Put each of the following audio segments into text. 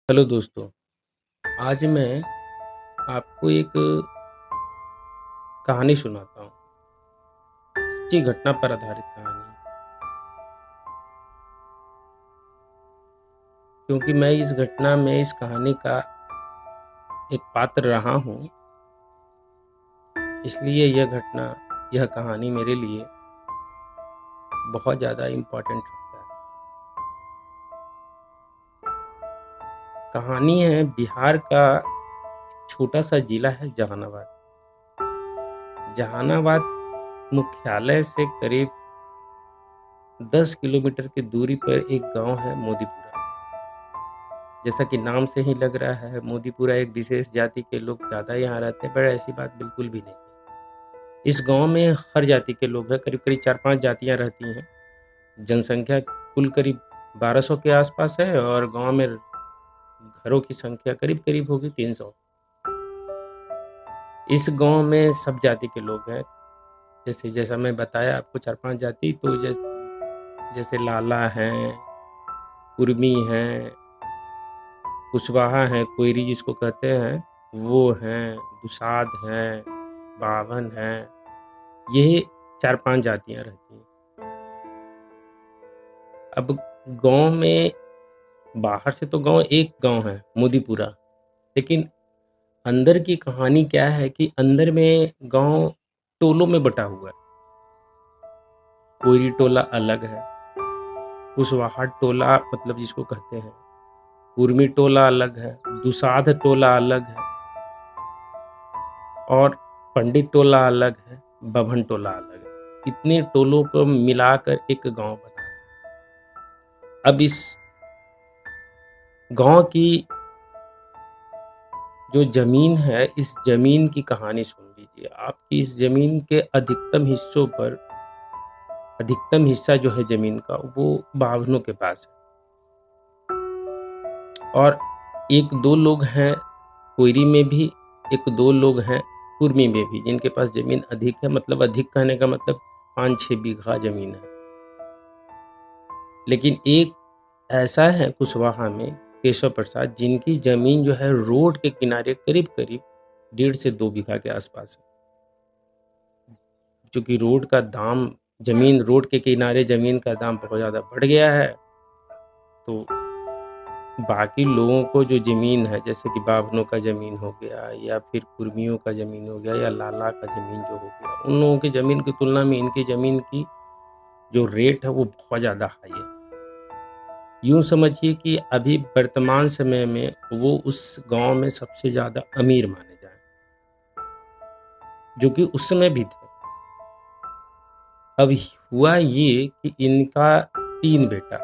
Hello दोस्तों, आज मैं आपको एक कहानी सुनाता हूँ। सच्ची घटना पर आधारित कहानी है। क्योंकि मैं इस घटना में इस कहानी का एक पात्र रहा हूँ, इसलिए यह कहानी मेरे लिए बहुत ज़्यादा इम्पोर्टेंट रखता है। कहानी है बिहार का छोटा-सा जिला है जहानाबाद। जहानाबाद मुख्यालय से करीब 10 किलोमीटर की दूरी पर एक गाँव है मोदीपुरा। जैसा कि नाम से ही लग रहा है, मोदीपुरा एक विशेष जाति के लोग ज़्यादा यहाँ रहते हैं, पर ऐसी बात बिल्कुल भी नहीं है। इस गाँव में हर जाति के लोग हैं, करीब-करीब 4-5 जातियाँ रहती हैं। जनसंख्या कुल करीब 1200 के आसपास है और गाँव में घरों की संख्या करीब-करीब होगी 300। इस गाँव में सब जाति के लोग हैं। जैसा मैं बताया आपको 4-5 जाति, तो जैसे लाला हैं, कुर्मी हैं, कुशवाहा हैं, कोयरी जिसको कहते हैं, वो हैं, दुसाध हैं, बावन हैं, ये 4-5 जातियाँ रहती हैं। अब गाँव में बाहर से तो गाँव एक गाँव है, मोदीपुरा, लेकिन अंदर की कहानी क्या है कि अंदर में गाँव टोलों में बँटा हुआ है। कोयरी टोला अलग है, कुशवाहा टोला मतलब जिसको कहते हैं, कुर्मी टोला अलग है, दुसाध टोला अलग है और पंडित टोला अलग है, बभन टोला अलग है। इतने टोलों को मिलाकर एक गाँव बना है। अब इस गाँव की जो ज़मीन है, इस ज़मीन की कहानी सुन लीजिए। आपकी इस ज़मीन के अधिकतम हिस्सा जो है ज़मीन का, वो बावनों के पास है और 1-2 लोग हैं कोयरी में भी, 1-2 लोग हैं कुर्मी में भी, जिनके पास ज़मीन अधिक है, मतलब अधिक कहने का मतलब 5-6 बीघा ज़मीन है। लेकिन एक ऐसा है कुशवाहा में, केशव प्रसाद, जिनकी ज़मीन जो है रोड के किनारे करीब-करीब 1.5 से 2 बीघा के आसपास है। चूँकि रोड के किनारे ज़मीन का दाम बहुत ज़्यादा बढ़ गया है, तो बाकी लोगों को जो ज़मीन है, जैसे कि बाभनों का ज़मीन हो गया या फिर कुर्मियों का ज़मीन हो गया या लाला का ज़मीन जो हो गया, उन लोगों की ज़मीन की तुलना में इनकी ज़मीन की जो रेट है वो बहुत ज़्यादा हाई है। यूँ समझिए कि अभी वर्तमान समय में वो उस गाँव में सबसे ज़्यादा अमीर माने जाएँ, जो कि उस समय भी थे। अब हुआ ये कि इनका 3 बेटा,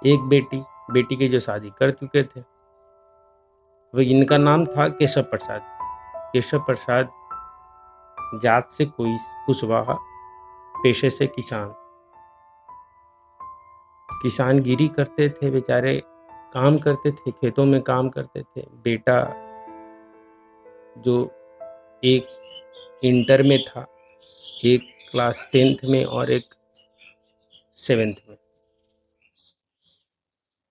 1 बेटी, बेटी की जो शादी कर चुके थे। अब इनका नाम था केशव प्रसाद। केशव प्रसाद जात से कोई कुशवाहा, पेशे से किसान। किसानगिरी करते थे बेचारे, काम करते थे, खेतों में काम करते थे। बेटा जो एक इंटर में था, एक क्लास 10th में और एक 7th में।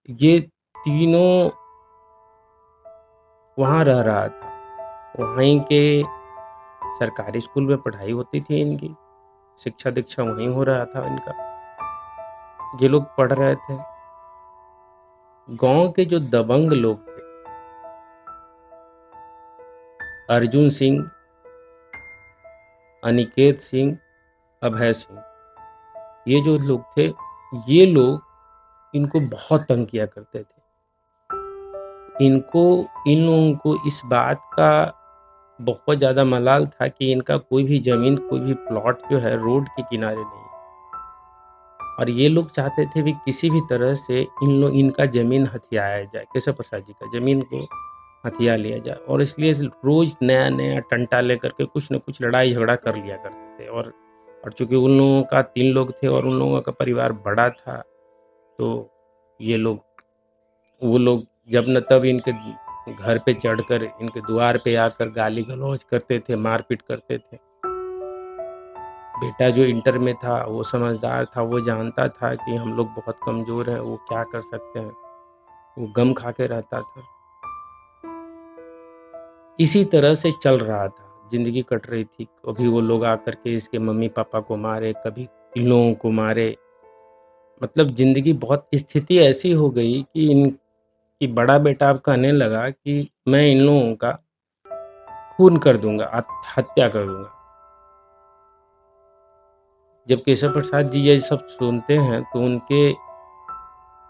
ये तीनों वहाँ रह रहा था। वहीं के सरकारी स्कूल में पढ़ाई होती थी इनकी, शिक्षा-दीक्षा वहीं हो रहा था इनका। ये लोग पढ़ रहे थे। गाँव के जो दबंग लोग थे, अर्जुन सिंह, अनिकेत सिंह, अभय सिंह, ये जो लोग थे, ये लोग इनको बहुत तंग किया करते थे। इन लोगों को इस बात का बहुत ज़्यादा मलाल था कि इनका कोई भी ज़मीन, कोई भी प्लॉट जो है रोड के किनारे नहीं है और ये लोग चाहते थे भी किसी भी तरह से इनका ज़मीन हथियाया जाए, केशव प्रसाद जी का ज़मीन को हथिया लिया जाए और इसलिए रोज़ नया-नया टंटा लेकर के कुछ न कुछ लड़ाई झगड़ा कर लिया करते थे और चूँकि उन लोगों का 3 लोग थे और उन लोगों का परिवार बड़ा था, तो ये लोग वो लोग जब न तब इनके घर पे चढ़कर, इनके द्वार पे आकर गाली-गलौज करते थे, मारपीट करते थे। बेटा जो इंटर में था, वो समझदार था, वो जानता था कि हम लोग बहुत कमज़ोर हैं, वो क्या कर सकते हैं। वो गम खा के रहता था। इसी तरह से चल रहा था, ज़िंदगी कट रही थी। कभी वो लोग आकर के इसके मम्मी-पापा को मारे, कभी इन लोगों को मारे। मतलब ज़िंदगी बहुत स्थिति ऐसी हो गई कि कि बड़ा बेटा अब कहने लगा कि मैं इन लोगों का खून कर दूँगा, हत्या कर दूँगा। जब केशव प्रसाद जी ये सब सुनते हैं तो उनके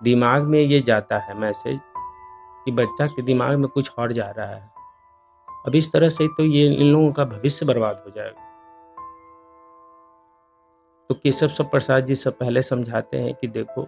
दिमाग में ये जाता है मैसेज कि बच्चा के दिमाग में कुछ और जा रहा है। अब इस तरह से तो ये इन लोगों का भविष्य बर्बाद हो जाएगा। तो केशव प्रसाद जी सब पहले समझाते हैं कि देखो,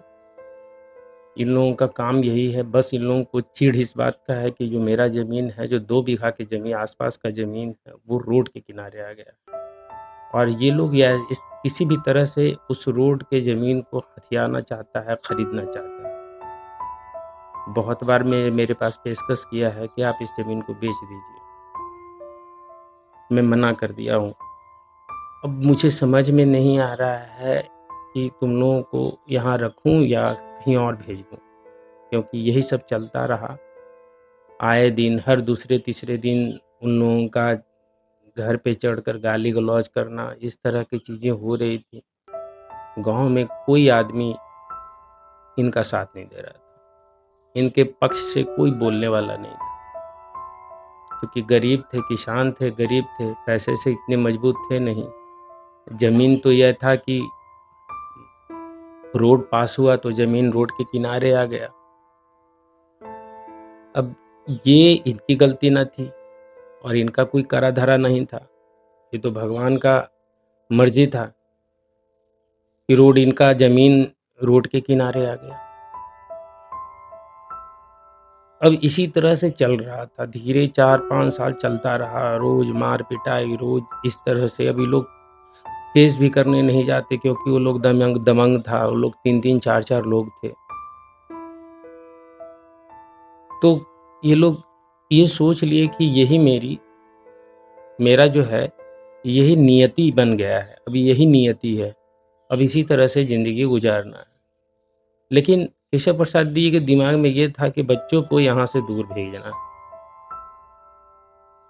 इन लोगों का काम यही है, बस इन लोगों को चिढ़ इस बात का है कि जो मेरा ज़मीन है, जो 2 बीघा की ज़मीन आस-पास का ज़मीन है, वो रोड के किनारे आ गया। और ये लोग या इस किसी भी तरह से उस रोड के ज़मीन को हथियाना चाहता है, खरीदना चाहता है। बहुत बार मेरे पास पेशकश किया है कि आप इस ज़मीन को बेच दीजिए। मैं मना कर दिया हूँ। अब मुझे समझ में नहीं आ रहा है कि तुम लोगों को यहाँ रखूँ या कहीं और भेज दूँ, क्योंकि यही सब चलता रहा। आए दिन हर दूसरे-तीसरे दिन उन लोगों का घर पे चढ़कर गाली-गलौज करना, इस तरह की चीज़ें हो रही थी। गाँव में कोई आदमी इनका साथ नहीं दे रहा था। इनके पक्ष से कोई बोलने वाला नहीं था। क्योंकि गरीब थे, किसान थे, गरीब थे, पैसे से इतने मजबूत थे नहीं। ज़मीन तो यह था कि रोड पास हुआ तो ज़मीन रोड के किनारे आ गया। अब ये इनकी गलती ना थी और इनका कोई करा-धरा नहीं था। ये तो भगवान का मर्ज़ी था कि रोड इनका ज़मीन रोड के किनारे आ गया। अब इसी तरह से चल रहा था, धीरे 4-5 साल चलता रहा, रोज़ मार-पिटाई, रोज़ इस तरह से। अब ये लोग केस भी करने नहीं जाते क्योंकि वो लोग दमंग था, वो लोग 3-3 4-4 लोग थे। तो ये लोग ये सोच लिए कि यही मेरा जो है, यही नियति बन गया है, अब यही नियति है, अब इसी तरह से ज़िंदगी गुज़ारना है। लेकिन केशव प्रसाद जी के दिमाग में ये था कि बच्चों को यहाँ से दूर भेजना।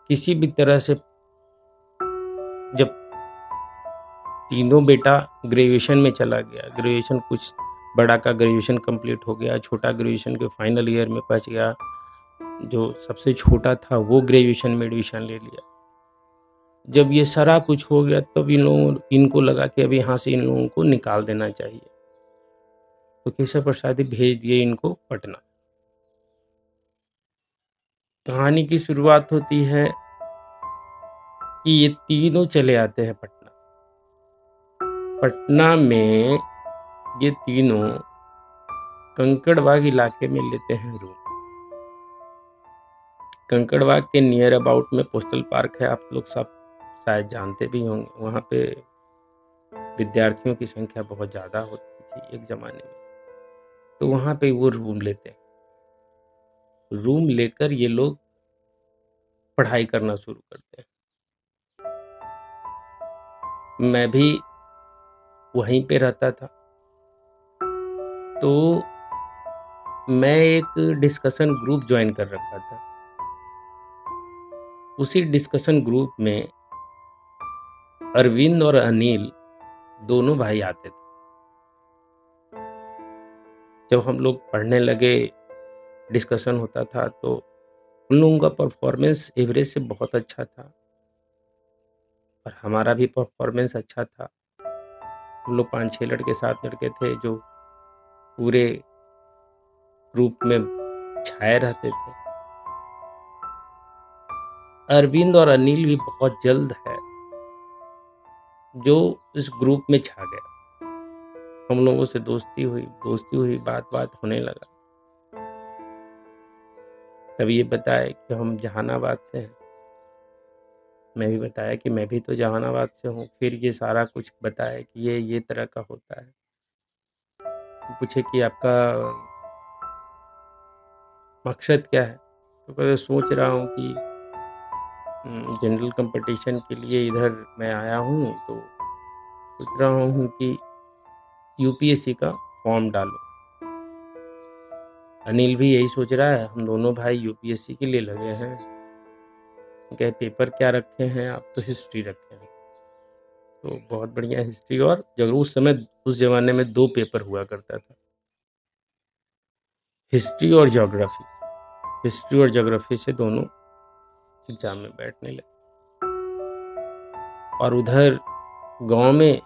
किसी भी तरह से जब तीनों बेटा ग्रेजुएशन में चला गया, ग्रेजुएशन कुछ बड़ा का ग्रेजुएशन कंप्लीट हो गया, छोटा ग्रेजुएशन के फाइनल ईयर में पहुँच गया, जो सबसे छोटा था वो ग्रेजुएशन में एडमिशन ले लिया। जब ये सारा कुछ हो गया तब इनको लगा कि अब यहाँ से इन लोगों को निकाल देना चाहिए। तो केशव प्रसाद जी भेज दिए इनको पटना। कहानी की शुरुआत होती है कि ये तीनों चले आते हैं पटना। पटना में ये तीनों कंकड़बाग इलाके में लेते हैं रूम। कंकड़बाग के नियर अबाउट में पोस्टल पार्क है, आप लोग सब शायद जानते भी होंगे। वहाँ पे विद्यार्थियों की संख्या बहुत ज़्यादा होती थी एक ज़माने में। तो वहाँ पे वो रूम लेते हैं। रूम लेकर ये लोग पढ़ाई करना शुरू करते हैं। मैं भी वहीं पे रहता था। तो मैं एक डिस्कशन ग्रुप जॉइन कर रखा था। उसी डिस्कशन ग्रुप में अरविंद और अनिल दोनों भाई आते थे। जब हम लोग पढ़ने लगे, डिस्कशन होता था तो उन लोगों का परफॉर्मेंस एवरेज से बहुत अच्छा था और हमारा भी परफॉर्मेंस अच्छा था। हम लोग 5-6 लड़के 7 लड़के थे जो पूरे ग्रुप में छाए रहते थे। अरविंद और अनिल भी बहुत जल्द है जो इस ग्रुप में छा गया। हम लोगों से दोस्ती हुई, बात-बात होने लगा। तब ये बताए कि हम जहानाबाद से हैं। मैं भी बताया कि मैं भी तो जहानाबाद से हूँ। फिर ये सारा कुछ बताया कि ये तरह का होता है। पूछे कि आपका मकसद क्या है? तो कहे सोच रहा हूँ कि जनरल कॉम्पिटिशन के लिए इधर मैं आया हूँ तो सोच रहा हूँ कि यूपीएससी का फॉर्म डालूँ। अनिल भी यही सोच रहा है, हम दोनों भाई यूपीएससी के लिए लगे हैं। कहे पेपर क्या रखे हैं आप? तो हिस्ट्री रखे हैं। तो बहुत बढ़िया हिस्ट्री। और जब उस समय उस ज़माने में 2 पेपर हुआ करता था, हिस्ट्री और ज्योग्राफी। हिस्ट्री और ज्योग्राफी से दोनों एग्ज़ाम में बैठने लगे। और उधर गाँव में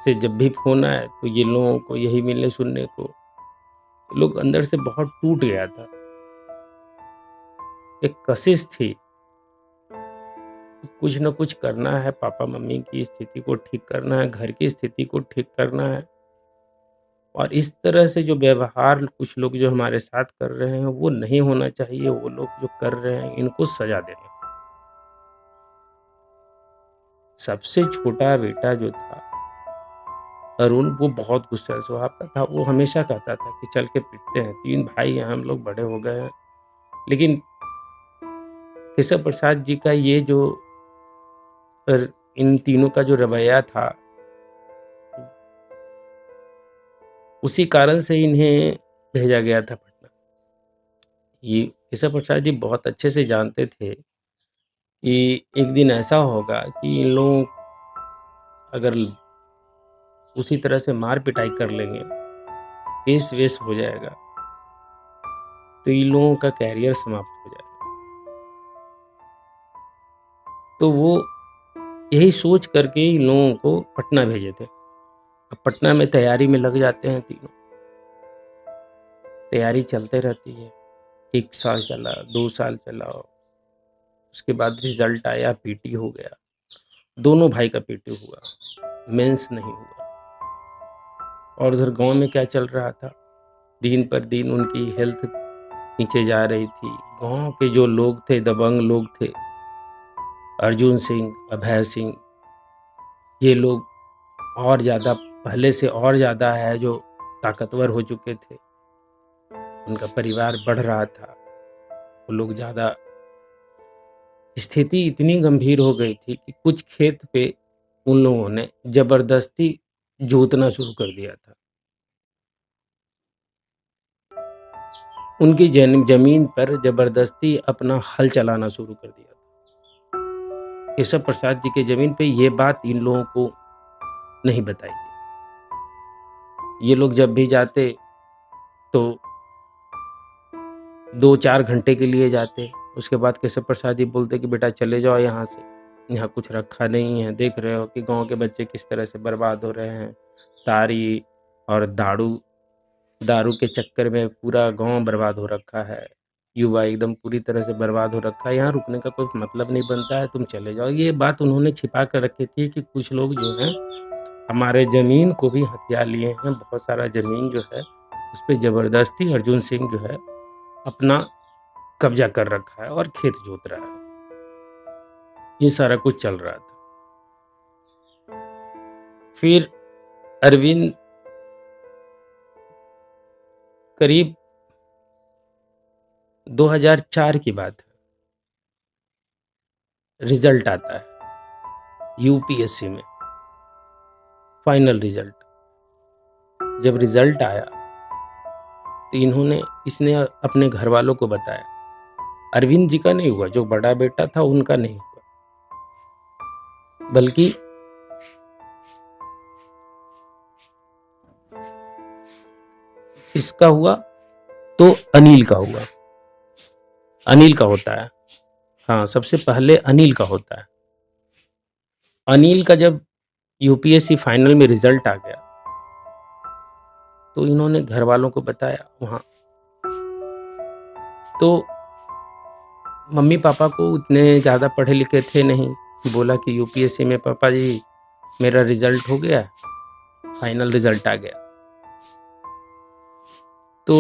से जब भी फ़ोन आए तो ये लोगों को यही मिले सुनने को। लोग अंदर से बहुत टूट गया था। एक कशिश थी कि कुछ न कुछ करना है, पापा-मम्मी की स्थिति को ठीक करना है, घर की स्थिति को ठीक करना है। और इस तरह से जो व्यवहार कुछ लोग जो हमारे साथ कर रहे हैं, वो नहीं होना चाहिए। वो लोग जो कर रहे हैं, इनको सज़ा देनी। सबसे छोटा बेटा जो था अरुण, वो बहुत गुस्सैल स्वभाव का था। वो हमेशा कहता था कि चल के पिटते हैं, 3 भाई हैं हम लोग, बड़े हो गए हैं। लेकिन केशव प्रसाद जी का ये जो इन तीनों का जो रवैया था, उसी कारण से इन्हें भेजा गया था पटना। ये केशव प्रसाद जी बहुत अच्छे से जानते थे कि एक दिन ऐसा होगा कि इन लोग अगर उसी तरह से मार पिटाई कर लेंगे, केस वेस हो जाएगा, तो इन लोगों का कैरियर समाप्त हो जाएगा। तो वो यही सोच करके इन लोगों को पटना भेजे थे। अब पटना में तैयारी में लग जाते हैं तीनों। तैयारी चलते रहती है। 1 साल चला, 2 साल चला, उसके बाद रिजल्ट आया, पीटी हो गया। दोनों भाई का पीटी हुआ, मेंस नहीं हुआ। और उधर गाँव में क्या चल रहा था, दिन पर दिन उनकी हेल्थ नीचे जा रही थी। गाँव के जो लोग थे, दबंग लोग थे, अर्जुन सिंह, अभय सिंह, ये लोग और ज़्यादा पहले से और ज़्यादा है जो ताकतवर हो चुके थे। उनका परिवार बढ़ रहा था। वो लोग ज़्यादा, स्थिति इतनी गंभीर हो गई थी कि कुछ खेत पे उन लोगों ने ज़बरदस्ती जोतना शुरू कर दिया था। उनकी ज़मीन पर ज़बरदस्ती अपना हल चलाना शुरू कर दिया था। केशव प्रसाद जी की ज़मीन पे ये बात इन लोगों को नहीं बताई गई। ये लोग जब भी जाते तो 2-4 घंटे के लिए जाते। उसके बाद केशव प्रसाद जी बोलते कि बेटा चले जाओ यहाँ से, यहाँ कुछ रखा नहीं है। देख रहे हो कि गाँव के बच्चे किस तरह से बर्बाद हो रहे हैं। तारी और दारू दारू के चक्कर में पूरा गाँव बर्बाद हो रखा है। युवा एकदम पूरी तरह से बर्बाद हो रखा है। यहाँ रुकने का कोई मतलब नहीं बनता है, तुम चले जाओ। ये बात उन्होंने छिपा कर रखी थी कि कुछ लोग जो हैं हमारे ज़मीन को भी हथिया लिए हैं। बहुत सारा ज़मीन जो है उस पे ज़बरदस्ती अर्जुन सिंह जो है अपना कब्जा कर रखा है और खेत जोत रहा है। ये सारा कुछ चल रहा था। फिर अरविंद करीब 2004 की बात है, रिजल्ट आता है यूपीएससी में, फाइनल रिजल्ट। जब रिजल्ट आया तो इसने अपने घर वालों को बताया। अरविंद जी का नहीं हुआ, जो बड़ा बेटा था उनका नहीं हुआ, बल्कि इसका हुआ तो अनिल का हुआ। अनिल का होता है, हाँ, सबसे पहले अनिल का होता है। अनिल का जब यूपीएससी फाइनल में रिजल्ट आ गया तो इन्होंने घर वालों को बताया वहाँ। तो मम्मी पापा को उतने ज़्यादा पढ़े लिखे थे नहीं। बोला कि यूपीएससी में पापा जी मेरा रिजल्ट हो गया, फाइनल रिजल्ट आ गया। तो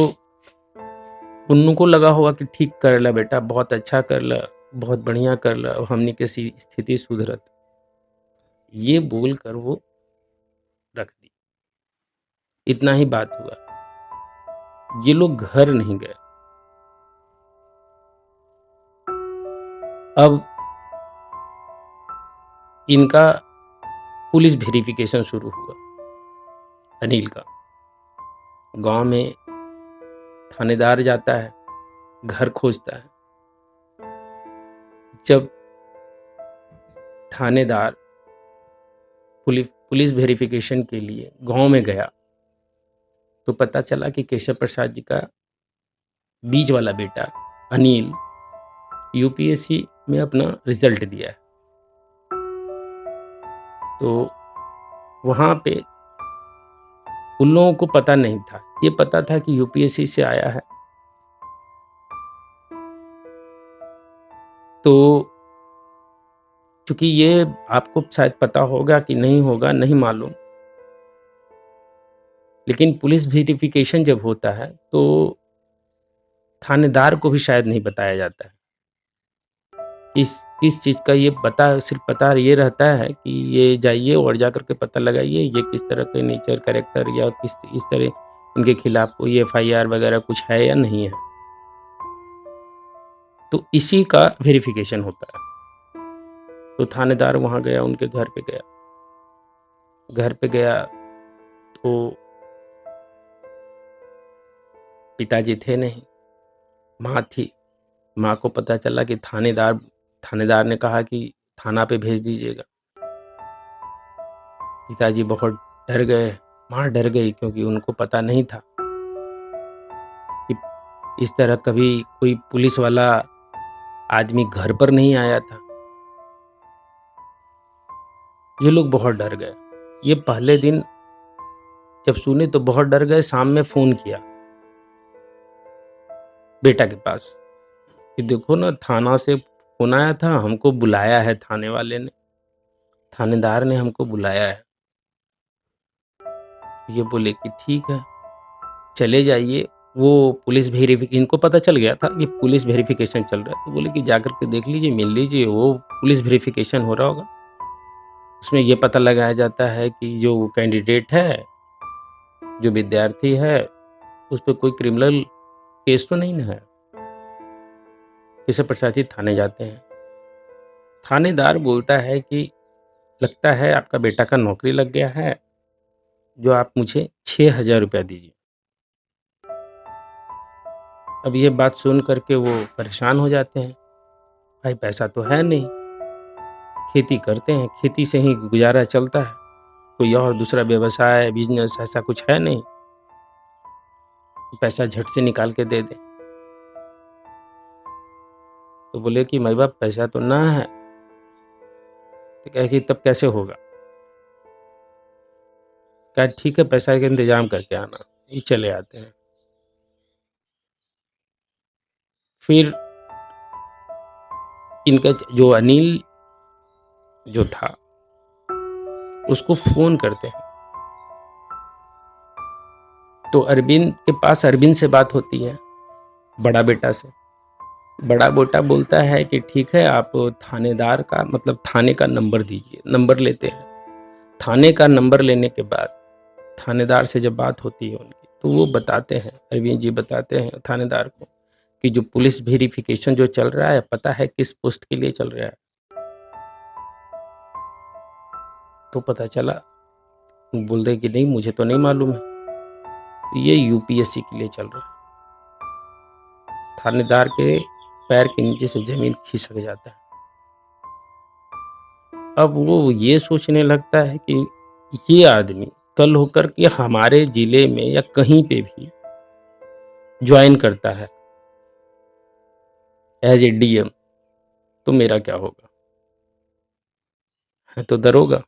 उनको लगा होगा कि ठीक कर ला बेटा, बहुत अच्छा कर ला, बहुत बढ़िया कर ला, हमनी के स्थिति सुधरत। ये बोल कर वो रख दी। इतना ही बात हुआ। ये लोग घर नहीं गए। अब इनका पुलिस वेरिफिकेशन शुरू हुआ। अनिल का गांव में थानेदार जाता है, घर खोजता है। जब थानेदार पुलिस वेरिफिकेशन के लिए गांव में गया तो पता चला कि केशव प्रसाद जी का बीच वाला बेटा अनिल यूपीएससी में अपना रिजल्ट दिया है। तो वहाँ पे उन लोगों को पता नहीं था, ये पता था कि यूपीएससी से आया है। तो चूंकि ये आपको शायद पता होगा कि नहीं होगा नहीं मालूम, लेकिन पुलिस वेरिफिकेशन जब होता है तो थानेदार को भी शायद नहीं बताया जाता है किस चीज़ का। ये सिर्फ पता ये रहता है कि ये जाइए और जा करके पता लगाइए ये किस तरह के नेचर कैरेक्टर या इस तरह इनके खिलाफ कोई एफआईआर वगैरह कुछ है या नहीं है। तो इसी का वेरिफिकेशन होता है। तो थानेदार वहाँ गया, उनके घर पे गया तो पिताजी थे नहीं, माँ थी। माँ को पता चला कि थानेदार ने कहा कि थाना पे भेज दीजिएगा। पिताजी बहुत डर गए, माँ डर गई, क्योंकि उनको पता नहीं था कि इस तरह कभी कोई पुलिस वाला आदमी घर पर नहीं आया था। ये लोग बहुत डर गए। ये पहले दिन जब सुने तो बहुत डर गए। शाम में फोन किया बेटा के पास कि देखो ना, थाना से फोन आया था, हमको बुलाया है थाने वाले ने, थानेदार ने हमको बुलाया है। ये बोले कि ठीक है चले जाइए। वो पुलिस वेरिफिकेशन, इनको पता चल गया था कि पुलिस वेरिफिकेशन चल रहा है, तो बोले कि जाकर के देख लीजिए, मिल लीजिए, वो पुलिस वेरिफिकेशन हो रहा होगा। उसमें ये पता लगाया जाता है कि जो कैंडिडेट है, जो विद्यार्थी है, उस पर कोई क्रिमिनल केस तो नहीं ना है। केशव प्रसाद जी थाने जाते हैं। थानेदार बोलता है कि लगता है आपका बेटा का नौकरी लग गया है, जो आप मुझे 6,000 रुपया दीजिए। अब ये बात सुन करके वो परेशान हो जाते हैं। भाई पैसा तो है नहीं, खेती करते हैं, खेती से ही गुजारा चलता है, कोई और दूसरा व्यवसाय बिजनेस ऐसा कुछ है नहीं, पैसा झट से निकाल के दे दे। तो बोले कि माई बाप पैसा तो ना है। तो कहे कि तब कैसे होगा। कहा ठीक है पैसा का इंतजाम करके आना। ये चले आते हैं। फिर इनका जो अनिल जो था उसको फोन करते हैं, तो अरविंद के पास अरविंद से बात होती है, बड़ा बेटा से। बड़ा बेटा बोलता है कि ठीक है आप थानेदार का मतलब थाने का नंबर दीजिए। नंबर लेते हैं। थाने का नंबर लेने के बाद थानेदार से जब बात होती है उनकी, तो वो बताते हैं, अरविंद जी बताते हैं थानेदार को कि जो पुलिस वेरिफिकेशन जो चल रहा है, पता है किस पोस्ट के लिए चल रहा है। तो पता चला, बोलते कि नहीं मुझे तो नहीं मालूम है, ये यूपीएससी के लिए चल रहा है। थानेदार के पैर के नीचे से जमीन खिसक जाता है। अब वो ये सोचने लगता है कि ये आदमी कल होकर के हमारे जिले में या कहीं पे भी ज्वाइन करता है एज ए डीएम, तो मेरा क्या होगा। है तो दरोगा।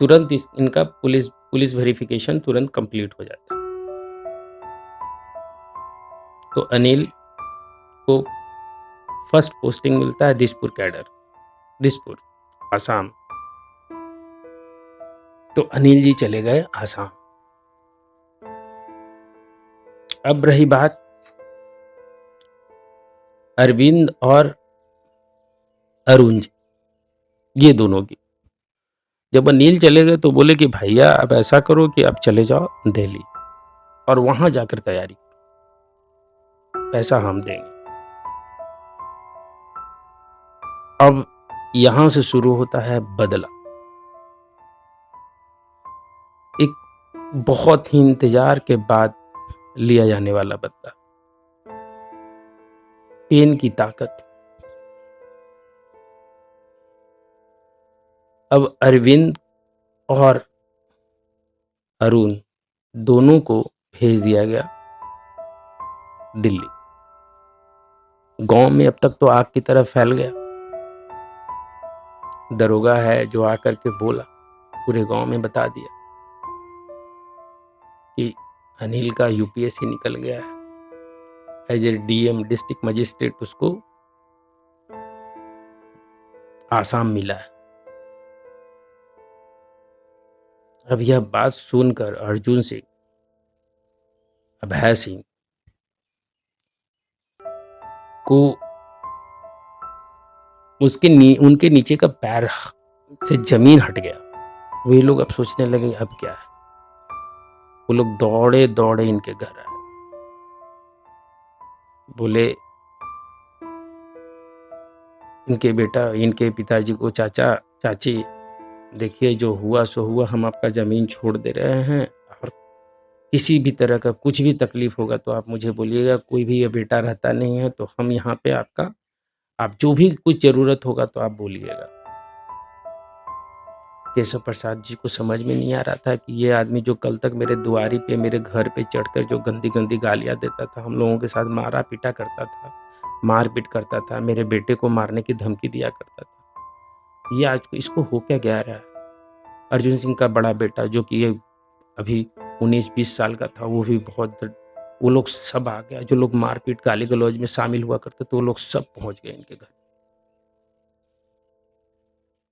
तुरंत इनका पुलिस वेरिफिकेशन तुरंत कंप्लीट हो जाता है। तो अनिल को फर्स्ट पोस्टिंग मिलता है दिसपुर कैडर, दिसपुर आसाम। तो अनिल जी चले गए आसाम। अब रही बात अरविंद और अरुण जी, ये दोनों की। जब अनिल चले गए तो बोले कि भैया अब ऐसा करो कि अब चले जाओ दिल्ली और वहां जाकर तैयारी, पैसा हम देंगे। अब यहां से शुरू होता है बदला। एक बहुत ही इंतजार के बाद लिया जाने वाला बदला, पेन की ताकत। अब अरविंद और अरुण दोनों को भेज दिया गया दिल्ली। गांव में अब तक तो आग की तरह फैल गया। दरोगा है जो आकर के बोला, पूरे गांव में बता दिया कि अनिल का यूपीएससी निकल गया है। As a DM, district magistrate, उसको आसाम मिला है। अब यह बात सुनकर अर्जुन सिंह, अभय सिंह को उनके नीचे का पैर से जमीन हट गया। वे लोग अब सोचने लगे अब क्या है। वो लोग दौड़े दौड़े इनके घर आए, बोले इनके पिताजी को, चाचा चाची, देखिए जो हुआ सो हुआ, हम आपका जमीन छोड़ दे रहे हैं, और किसी भी तरह का कुछ भी तकलीफ होगा तो आप मुझे बोलिएगा। कोई भी ये बेटा रहता नहीं है तो हम यहाँ पे आप जो भी कुछ जरूरत होगा तो आप बोलिएगा। केशव प्रसाद जी को समझ में नहीं आ रहा था कि ये आदमी जो कल तक मेरे दुआरी पे, मेरे घर पे चढ़कर जो गंदी गंदी गालियां देता था, हम लोगों के साथ मारा पीटा करता था, मारपीट करता था, मेरे बेटे को मारने की धमकी दिया करता था, ये आज इसको हो क्या गया रहा है। अर्जुन सिंह का बड़ा बेटा जो कि ये अभी 19-20 साल का था, वो भी वो लोग सब आ गया। जो लोग मारपीट गाली गलौज में शामिल हुआ करते थे वो लोग सब पहुंच गए इनके घर।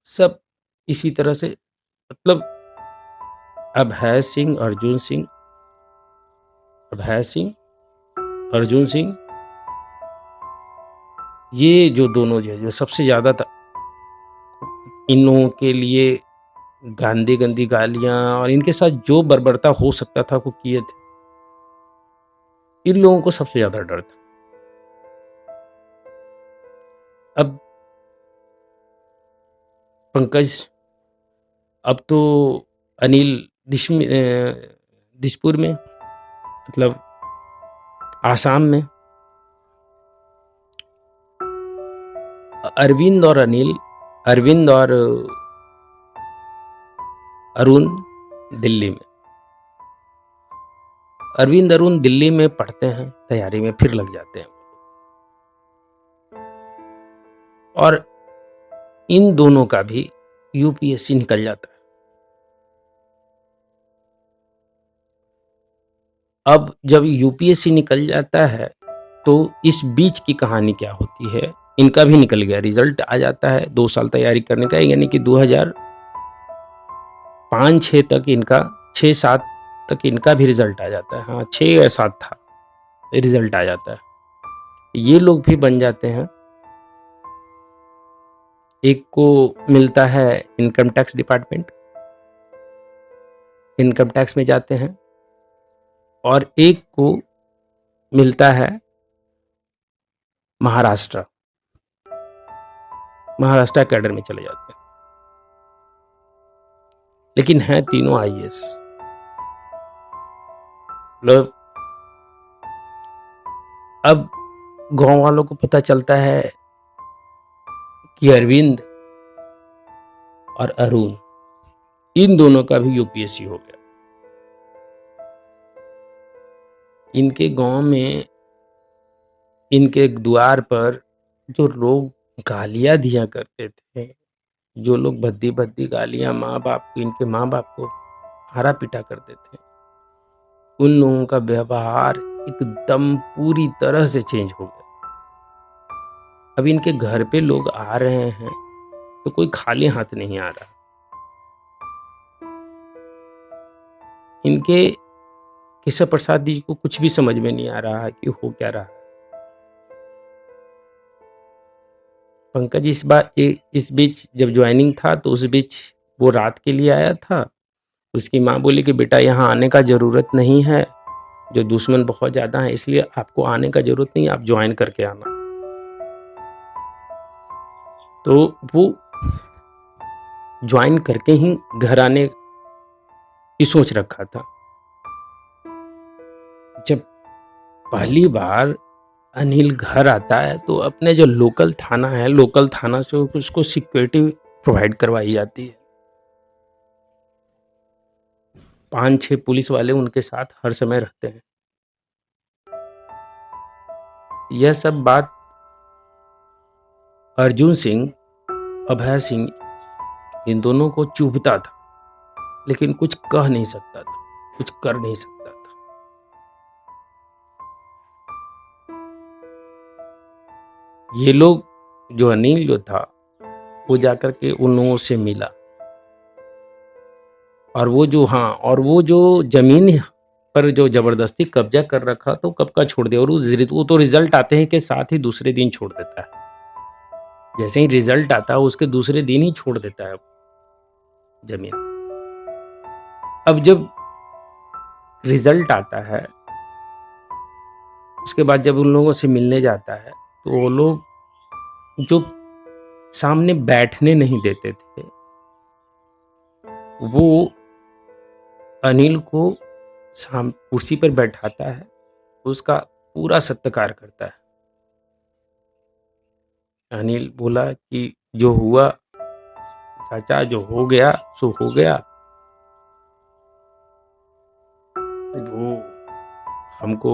सब इसी तरह से, मतलब अभय सिंह, अर्जुन सिंह, ये जो दोनों जो सबसे ज्यादा था इन लोगों के लिए गंदी गंदी गालियां और इनके साथ जो बर्बरता हो सकता था वो किए थे। इन लोगों को सबसे ज्यादा डर था। अब पंकज, अब तो अनिल दिसपुर में, मतलब आसाम में, अरविंद और अरुण दिल्ली में। अरविंद अरुण दिल्ली में पढ़ते हैं, तैयारी में फिर लग जाते हैं, और इन दोनों का भी यूपीएससी निकल जाता है। अब जब यूपीएससी निकल जाता है तो इस बीच की कहानी क्या होती है। इनका भी निकल गया, रिजल्ट आ जाता है 2 साल तैयारी करने का, यानी कि 2005-6 तक इनका, 6-7 तक इनका भी रिजल्ट आ जाता है। हाँ, 6 या 7 था, रिजल्ट आ जाता है। ये लोग भी बन जाते हैं। एक को मिलता है income tax department, income tax में जाते हैं, और एक को मिलता है महाराष्ट्र कैडर में चले जाते हैं। लेकिन हैं तीनों आईएएस। मतलब अब गांव वालों को पता चलता है कि अरविंद और अरुण, इन दोनों का भी यूपीएससी हो गया। इनके गांव में, इनके द्वार पर जो लोग गालियां दिया करते थे, जो लोग भद्दी भद्दी गालियां इनके माँ बाप को मारा पीटा करते थे, उन लोगों का व्यवहार एकदम पूरी तरह से चेंज हो गया। अब इनके घर पे लोग आ रहे हैं तो कोई खाली हाथ नहीं आ रहा। इनके केशव प्रसाद जी को कुछ भी समझ में नहीं आ रहा है कि हो क्या रहा है। पंकज इस बीच जब ज्वाइनिंग था तो उस बीच वो रात के लिए आया था। उसकी माँ बोली कि बेटा यहाँ आने का जरूरत नहीं है, जो दुश्मन बहुत ज्यादा है, इसलिए आपको आने का जरूरत नहीं, आप ज्वाइन करके आना। तो वो ज्वाइन करके ही घर आने की सोच रखा था। जब पहली बार अनिल घर आता है तो अपने जो लोकल थाना है, लोकल थाना से उसको सिक्योरिटी प्रोवाइड करवाई जाती है। 5-6 पुलिस वाले उनके साथ हर समय रहते हैं। यह सब बात अर्जुन सिंह, अभय सिंह इन दोनों को चुभता था, लेकिन कुछ कह नहीं सकता था, कुछ कर नहीं सकता था। ये लोग, जो अनिल जो था, वो जाकर के उन लोगों से मिला, और वो जो जमीन पर जो जबरदस्ती कब्जा कर रखा तो कब का छोड़ दिया। और वो तो रिजल्ट आते हैं के साथ ही दूसरे दिन छोड़ देता है। जैसे ही रिजल्ट आता है उसके दूसरे दिन ही छोड़ देता है जमीन। अब जब रिजल्ट आता है, उसके बाद जब उन लोगों से मिलने जाता है तो वो लोग जो सामने बैठने नहीं देते थे, वो अनिल को कुर्सी पर बैठाता है, उसका पूरा सत्कार करता है। अनिल बोला कि जो हुआ चाचा, जो हो गया सो हो गया। वो हमको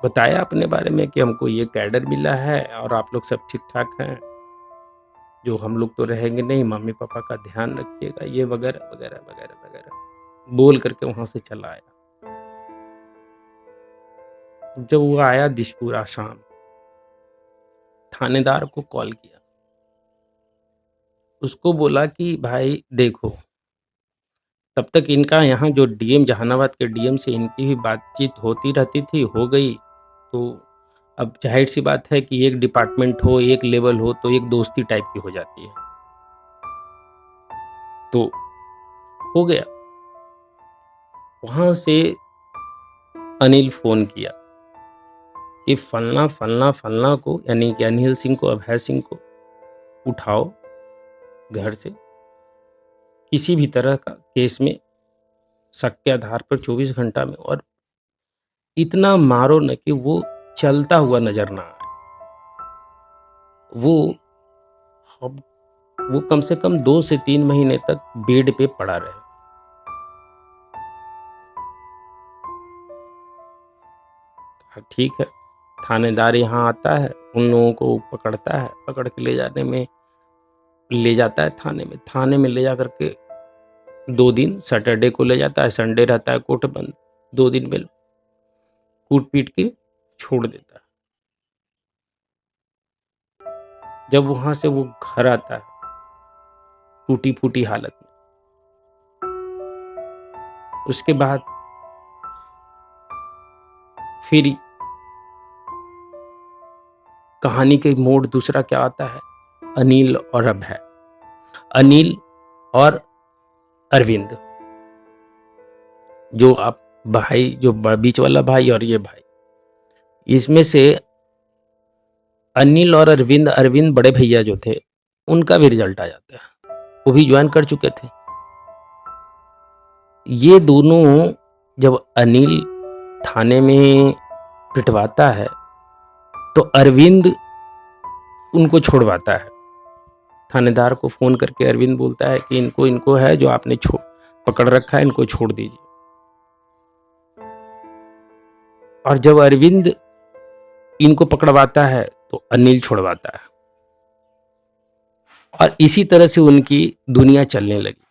बताया अपने बारे में कि हमको ये कैडर मिला है और आप लोग सब ठीक ठाक हैं, जो हम लोग तो रहेंगे नहीं, मम्मी पापा का ध्यान रखिएगा, ये वगैरह वगैरह वगैरह वगैरह बोल करके वहां से चला आया। जब वो आया दिशपुर आसाम, थानेदार को कॉल किया, उसको बोला कि भाई देखो, तब तक इनका यहाँ जो डीएम, जहानाबाद के डीएम से इनकी भी बातचीत होती रहती थी, हो गई। तो अब जाहिर सी बात है कि एक डिपार्टमेंट हो, एक लेवल हो, तो एक दोस्ती टाइप की हो जाती है। तो हो गया। वहां से अनिल फोन किया कि फलना फलना फलना को, यानी कि अनिल सिंह को, अभय सिंह को उठाओ घर से, किसी भी तरह का केस में शक के आधार पर 24 घंटा में, और इतना मारो न कि वो चलता हुआ नजर ना आए। वो अब वो कम से कम 2 से 3 महीने तक बेड पे पड़ा रहे। ठीक है, थानेदार यहाँ आता है, उन लोगों को पकड़ता है, पकड़ के ले जाता है थाने में। थाने में ले जा करके 2 दिन, सैटरडे को ले जाता है, संडे रहता है कोर्ट बंद, 2 दिन में कूट पीट के छोड़ देता है। जब वहां से वो घर आता है टूटी फूटी हालत में, उसके बाद फिर कहानी के मोड़ दूसरा क्या आता है, अनिल और अभय, अनिल और अरविंद, जो आप भाई, जो बीच वाला भाई और ये भाई, इसमें से अनिल और अरविंद, अरविंद बड़े भैया जो थे, उनका भी रिजल्ट आ जाता है, वो भी ज्वाइन कर चुके थे। ये दोनों जब अनिल थाने में पिटवाता है तो अरविंद उनको छोड़वाता है। थानेदार को फोन करके अरविंद बोलता है कि इनको इनको है जो आपने पकड़ रखा है, इनको छोड़ दीजिए। और जब अरविंद इनको पकड़वाता है तो अनिल छोड़वाता है, और इसी तरह से उनकी दुनिया चलने लगी।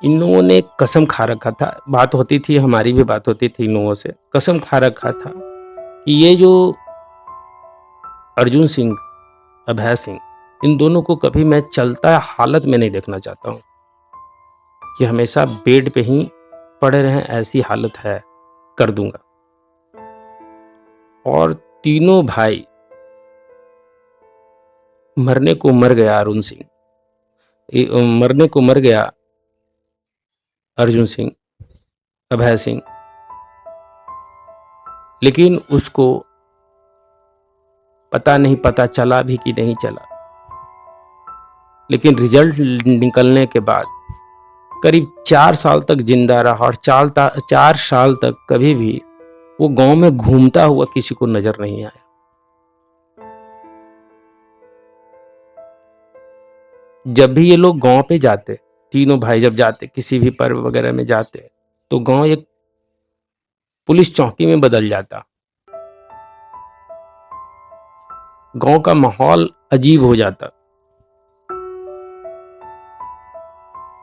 इन लोगों ने कसम खा रखा था, बात होती थी, हमारी भी बात होती थी इन लोगों से, कसम खा रखा था कि ये जो अर्जुन सिंह, अभय सिंह, इन दोनों को कभी मैं चलता हालत में नहीं देखना चाहता हूँ, कि हमेशा बेड पे ही पड़े रहें, ऐसी हालत है, कर दूंगा। और तीनों भाई, मरने को मर गया अरुण सिंह, मरने को मर गया अर्जुन सिंह, अभय सिंह, लेकिन उसको पता नहीं, पता चला भी कि नहीं चला, लेकिन रिजल्ट निकलने के बाद करीब 4 साल तक जिंदा रहा और 4 साल तक कभी भी वो गांव में घूमता हुआ किसी को नजर नहीं आया। जब भी ये लोग गांव पे जाते, तीनों भाई जब जाते किसी भी पर्व वगैरह में जाते, तो गांव एक पुलिस चौकी में बदल जाता। गांव का माहौल अजीब हो जाता।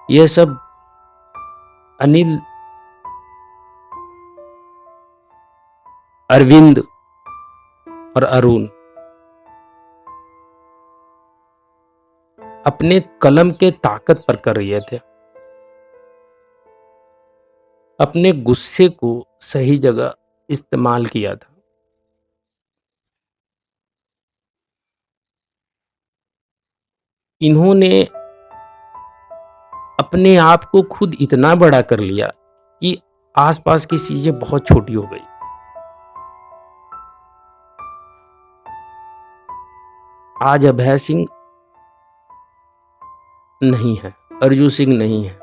यह सब अनिल, अरविंद और अरुण अपने कलम के ताकत पर कर रहे थे। अपने गुस्से को सही जगह इस्तेमाल किया था। इन्होंने अपने आप को खुद इतना बड़ा कर लिया कि आसपास की चीजें बहुत छोटी हो गई। आज अभय सिंह नहीं है, अर्जुन सिंह नहीं है,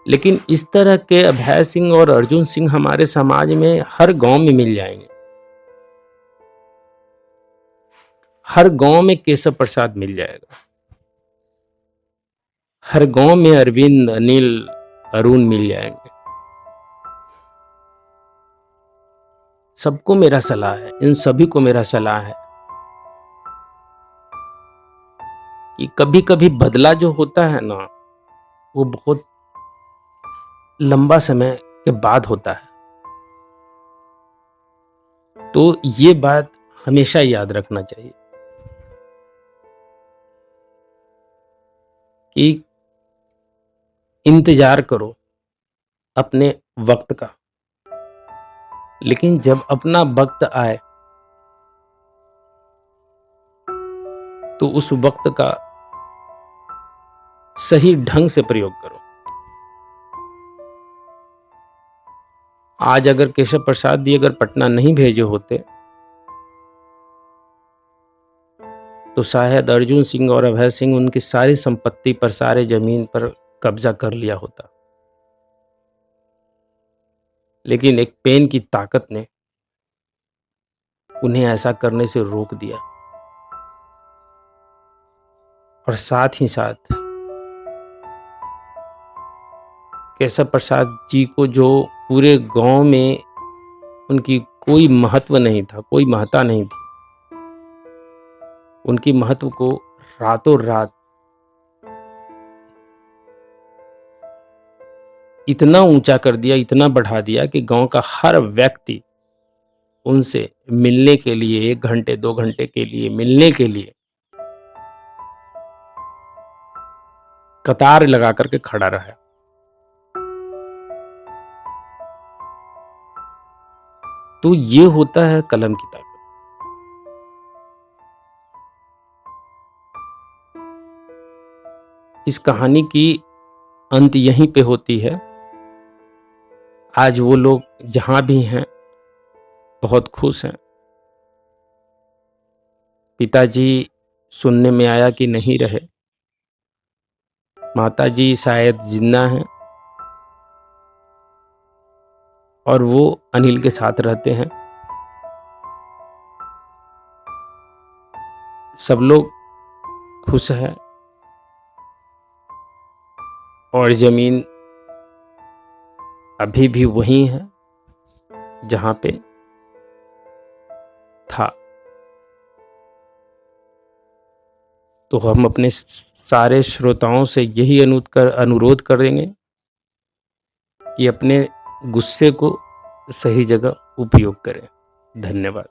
लेकिन इस तरह के अभय सिंह और अर्जुन सिंह हमारे समाज में हर गांव में मिल जाएंगे। हर गांव में केशव प्रसाद मिल जाएगा। हर गांव में अरविंद, अनिल, अरुण मिल जाएंगे। सबको मेरा सलाह है, इन सभी को मेरा सलाह है कि कभी कभी बदला जो होता है ना, वो बहुत लंबा समय के बाद होता है। तो ये बात हमेशा याद रखना चाहिए कि इंतजार करो अपने वक्त का, लेकिन जब अपना वक्त आए तो उस वक्त का सही ढंग से प्रयोग करो। आज अगर केशव प्रसाद जी अगर पटना नहीं भेजे होते तो शायद अर्जुन सिंह और अभय सिंह उनकी सारी संपत्ति पर, सारे जमीन पर कब्जा कर लिया होता। लेकिन एक पेन की ताकत ने उन्हें ऐसा करने से रोक दिया। और साथ ही साथ केशव प्रसाद जी को जो पूरे गांव में उनकी कोई महत्व नहीं था, कोई महत्ता नहीं थी, उनकी महत्व को रातों रात इतना ऊंचा कर दिया, इतना बढ़ा दिया कि गांव का हर व्यक्ति उनसे मिलने के लिए, 1 घंटे 2 घंटे के लिए मिलने के लिए कतार लगा करके खड़ा रहा। तो ये होता है कलम की ताकत। इस कहानी की अंत यहीं पे होती है। आज वो लोग जहां भी हैं बहुत खुश हैं। पिताजी सुनने में आया कि नहीं रहे, माताजी शायद जिंदा हैं और वो अनिल के साथ रहते हैं। सब लोग खुश हैं और जमीन अभी भी वही है जहां पे था। तो हम अपने सारे श्रोताओं से यही अनुरोध करेंगे कि अपने गुस्से को सही जगह उपयोग करें। धन्यवाद।